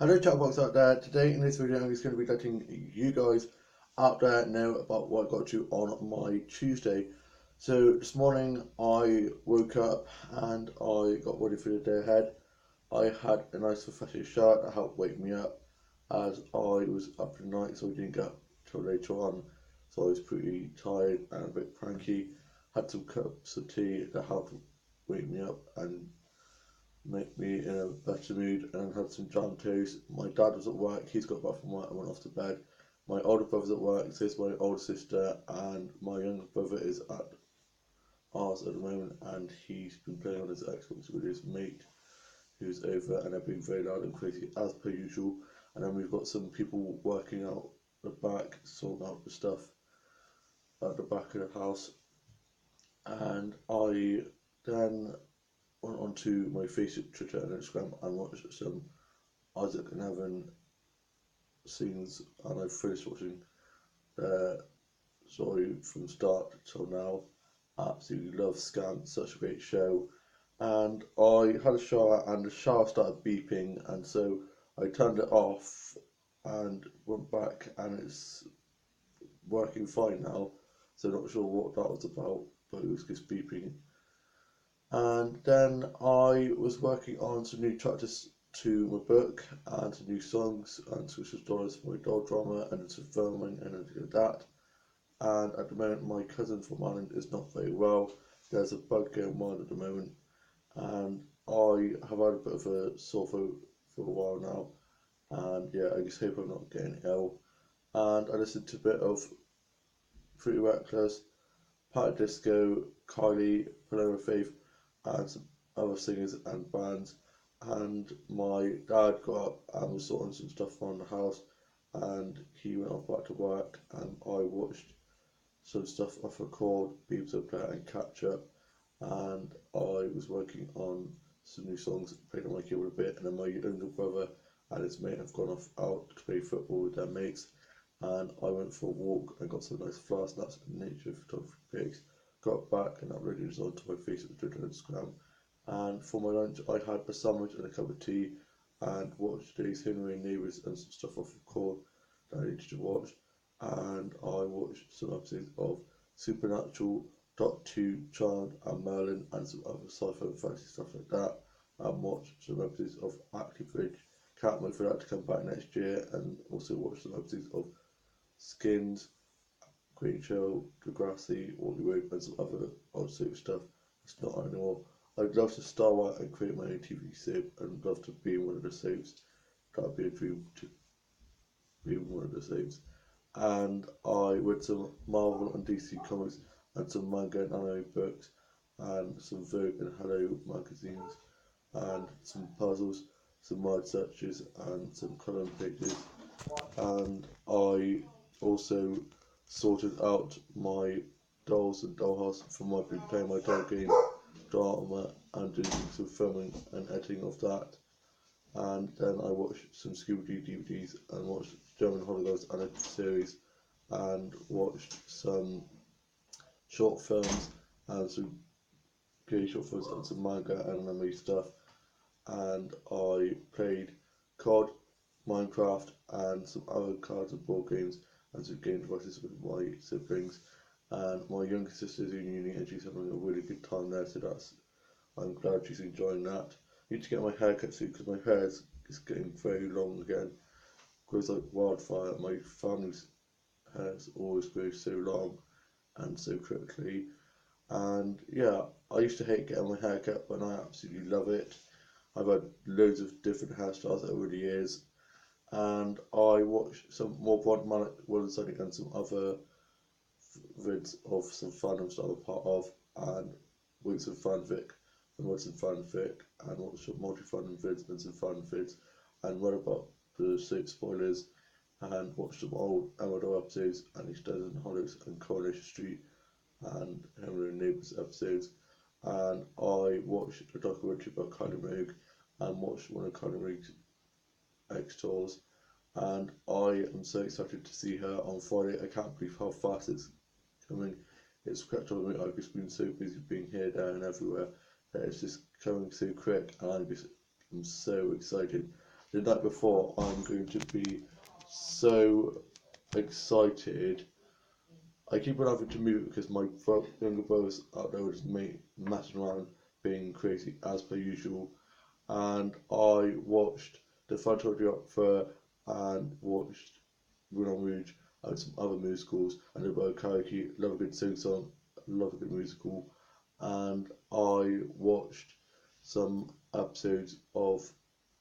Hello chatbox out there. Today in this video I'm just going to be letting you guys out there know about what I got to on my Tuesday. So this morning I woke up and I got ready for the day ahead. I had a nice refreshing shower that helped wake me up as I was up in the night, so I didn't get up till later on. So I was pretty tired and a bit cranky. Had some cups of tea that helped wake me up and make me in a better mood, and had some jam toast. My dad was at work, he's got back from work and went off to bed. My older brother's at work, so is my older sister, and my younger brother is at ours at the moment, and he's been playing on his Xbox with his mate who's over, and they're being very loud and crazy as per usual. And then we've got some people working out the back, sorting out the stuff at the back of the house. And I then went onto my Facebook, Twitter, and Instagram and watched some Isaac and Evan scenes, and I finished watching their story from start till now. Absolutely love Scant, such a great show. And I had a shower, and the shower started beeping, and so I turned it off and went back, and it's working fine now. So not sure what that was about, but it was just beeping. And then I was working on some new chapters to my book and some new songs and some stories for my dog drama and some filming and anything like that. And at the moment, my cousin from Ireland is not very well. There's a bug going on at the moment, and I have had a bit of a sore throat for a while now. And yeah, I just hope I'm not getting ill. And I listened to a bit of Pretty Reckless, Pat Disco, Kylie, Paloma Faith, and some other singers and bands. And my dad got up and was sorting some stuff around the house, and he went off back to work, and I watched some stuff off record, Beams Up There and Catch Up, and I was working on some new songs, playing on my keyboard a bit, and then my younger brother and his mate have gone off out to play football with their mates, and I went for a walk and got some nice flower snaps and nature photography pics. Got back and uploaded these onto my Facebook, Twitter, and Instagram. And for my lunch, I had a sandwich and a cup of tea, and watched today's Henry and Neighbours and some stuff off record that I needed to watch. And I watched some episodes of Supernatural, Doctor Who, Charmed, and Merlin, and some other sci-fi and fantasy stuff like that. And watched some episodes of Active Bridge. Can't wait for that to come back next year. And also watched some episodes of Skins, Great Show, Degrassi, Wally Wood, and some other odd soap stuff. It's not anymore. I'd love to star out and create my own TV soap, and love to be in one of the soaps. That would be a dream to be in one of the soaps. And I read some Marvel and DC comics, and some manga and anime books, and some Vogue and Hello magazines, and some puzzles, some word searches, and some colouring pages. And I also sorted out my dolls and dollhouse from I've been playing my doll game drama and doing some filming and editing of that. And then I watched some Scooby Doo DVDs and watched German Holocaust animated series and watched some short films and some gay short films and some manga and anime stuff. And I played COD, Minecraft, and some other cards and board games and some game devices with my siblings. And my younger sister's in uni and she's having a really good time there, so I'm glad she's enjoying that. I need to get my hair cut soon because my hair is getting very long again. Grows like wildfire. My family's hair always grows so long and so quickly. And yeah, I used to hate getting my hair cut, but I absolutely love it. I've had loads of different hairstyles over the years, and I watched some more Broad Mallet, Will Sunny, and some other vids of some fandoms that I'm a part of, and with some fanfic, and watched some fanfic, and watched some multi-fandom vids and some fan vids, and read about the soap spoilers, and watched some old Amador episodes, and EastEnders and Hollows, and Coronation Street, and Henry and Neighbours episodes. And I watched a documentary about Kylie Minogue, and watched one of Kylie Minogue's X tours, and I am so excited to see her on Friday. I can't believe how fast it's coming. It's crept on me. I've just been so busy being here, there, and everywhere that it's just coming so quick, and I'm so excited. the night before, I'm going to be so excited. I keep on having to move because my younger brothers out there just messing around, being crazy as per usual. And I watched the Fantastic Opera and watched Moulin Rouge and some other musicals. And about karaoke, love a good sing song, love a good musical. And I watched some episodes of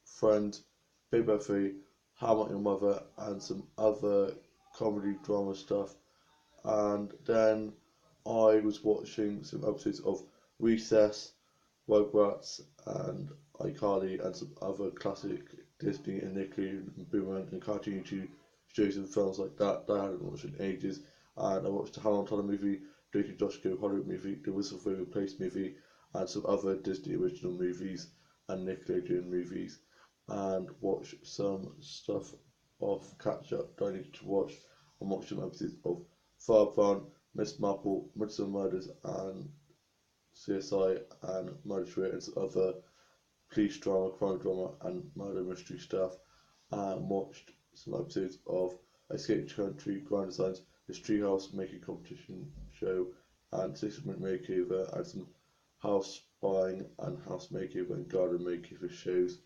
Friends, Big Bang Theory, How I Met Your Mother, and some other comedy drama stuff. And then I was watching some episodes of Recess, Rugrats, and iCarly, and some other classic Disney and Nickelodeon and Boomerang and Cartoon YouTube shows and films like that I hadn't watched in ages. And I watched the Hannah Montana movie, Drake and Josh Go Hollywood movie, the Whistle for a Place movie, and some other Disney original movies and Nickelodeon movies, and watch some stuff of catch up that I need to watch, and watch some episodes of Farpoint, Miss Marple, Midsummer Murders, and CSI, and Murder and some other police drama, crime drama, and murder mystery stuff, and watched some episodes of Escape Country, Grand Designs, His Treehouse Making Competition show, and 6-minute makeover, and some house buying and house makeover and garden makeover shows.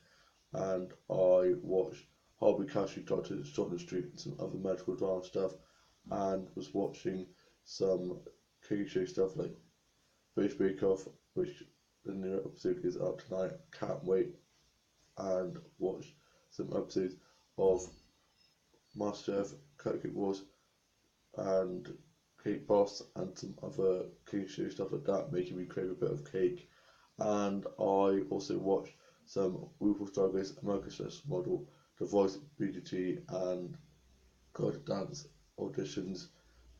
And I watched Harvey Cashew Doctor Shortland Street and some other medical drama stuff, and was watching some cooking show stuff like British Bake Off, which the new episode is out tonight. Can't wait. And watch some episodes of MasterChef, Cooking Wars, and Cake Boss, and some other cooking show stuff like that, making me crave a bit of cake. And I also watched some RuPaul's Drag Race, America's Next Model, The Voice, BGT, and God Dance auditions.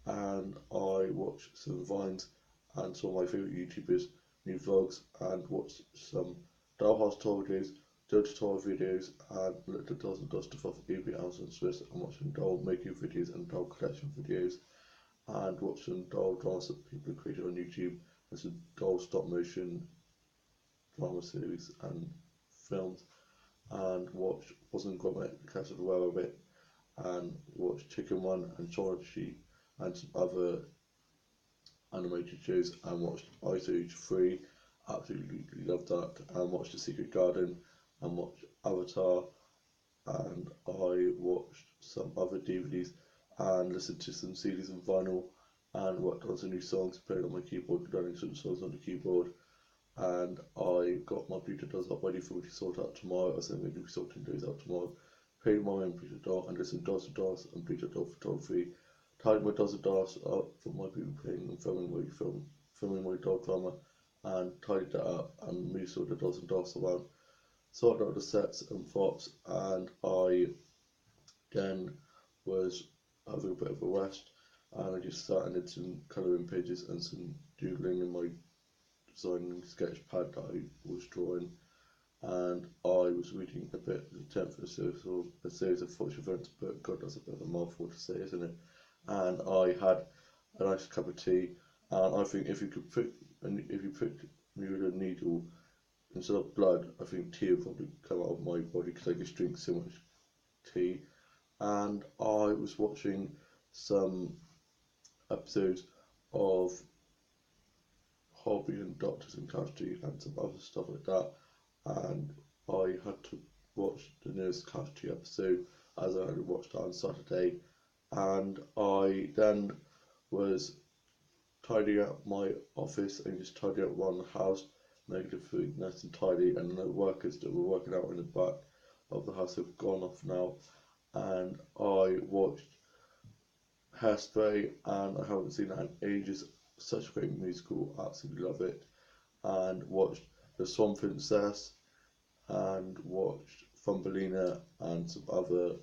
And I watched some Vines and some of my favourite YouTubers' new vlogs, and watched some Dollhouse tour videos, Judge tour videos, and looked at dolls and dust stuff off eBay, Amazon, Swiss, and watched some doll making videos and doll collection videos, and watched some doll dramas that people have created on YouTube, and some doll stop motion drama series and films, and watched Wasn't Gromit, The Cats of the Rabbit, and watched Chicken Run and Shaun the Sheep, and some other animated shows, and watched Ice Age 3, absolutely loved that, and watched The Secret Garden, and watched Avatar, and I watched some other DVDs, and listened to some CDs and vinyl, and worked on some new songs, played on my keyboard, learning some songs on the keyboard, and I got my Bluetooth dolls up ready for me to sort out tomorrow. I said I'm going to be sorting those out tomorrow. Paid my own Bluetooth doll, and listened to Dolls and Dolls and Bluetooth doll photography. Tied my Dolls and Dolls up for my people playing and filming my doll drama, and tidied that up and moved all the Dolls and Dolls around. Sorted out the sets and props, and I then was having a bit of a rest, and I just sat and did some colouring pages and some doodling in my designing sketch pad that I was drawing, and I was reading a bit the 10th series of Fortune Events, but God, that's a bit of a mouthful to say, isn't it? And I had a nice cup of tea, and I think if you prick me with a needle instead of blood, I think tea would probably come out of my body because I just drink so much tea. And I was watching some episodes of Hobby and Doctors and Casualty and some other stuff like that, and I had to watch the newest Casualty episode as I had watched it on Saturday, and I then was tidying up my office and just tidying up around the house, making it feel nice and tidy, and the workers that were working out in the back of the house have gone off now, and I watched Hairspray, and I haven't seen that in ages. Such a great musical, absolutely love it. And watched The Swan Princess, and watched Thumbelina and some other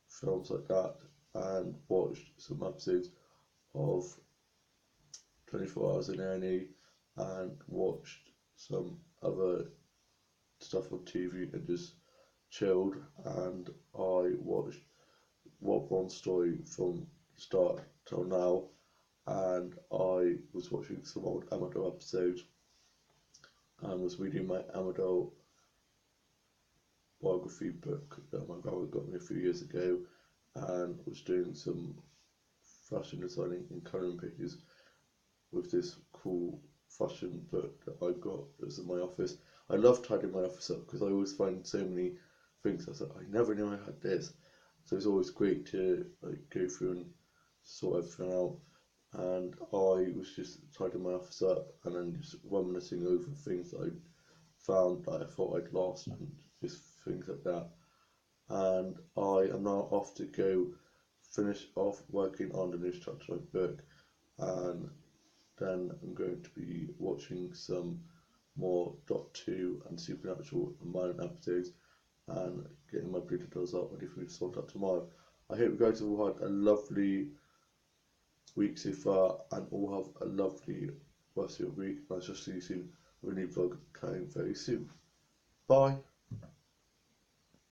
films like that, and watched some episodes of 24 Hours in A&E, and watched some other stuff on TV and just chilled. And I watched Rob Ron's story from start till now, and I was watching some old Emmerdale episodes, and was reading my Emmerdale biography book that my grandma got me a few years ago, and was doing some fashion designing and colouring pages with this cool fashion book that I got that was in my office. I love tidying my office up because I always find so many things. I was like, I never knew I had this. So it's always great to like go through and sort everything out. And I was just tidying my office up and then just reminiscing over things that I found that I thought I'd lost and just things like that. And I am now off to go finish off working on the new chapter of my book, and then I'm going to be watching some more Dot 2 and Supernatural and Violent episodes and getting my Blue Details up ready for me to sort out tomorrow. I hope you guys have all had a lovely week so far and all have a lovely rest of your week. I'll just see you soon with a new vlog coming very soon. Bye.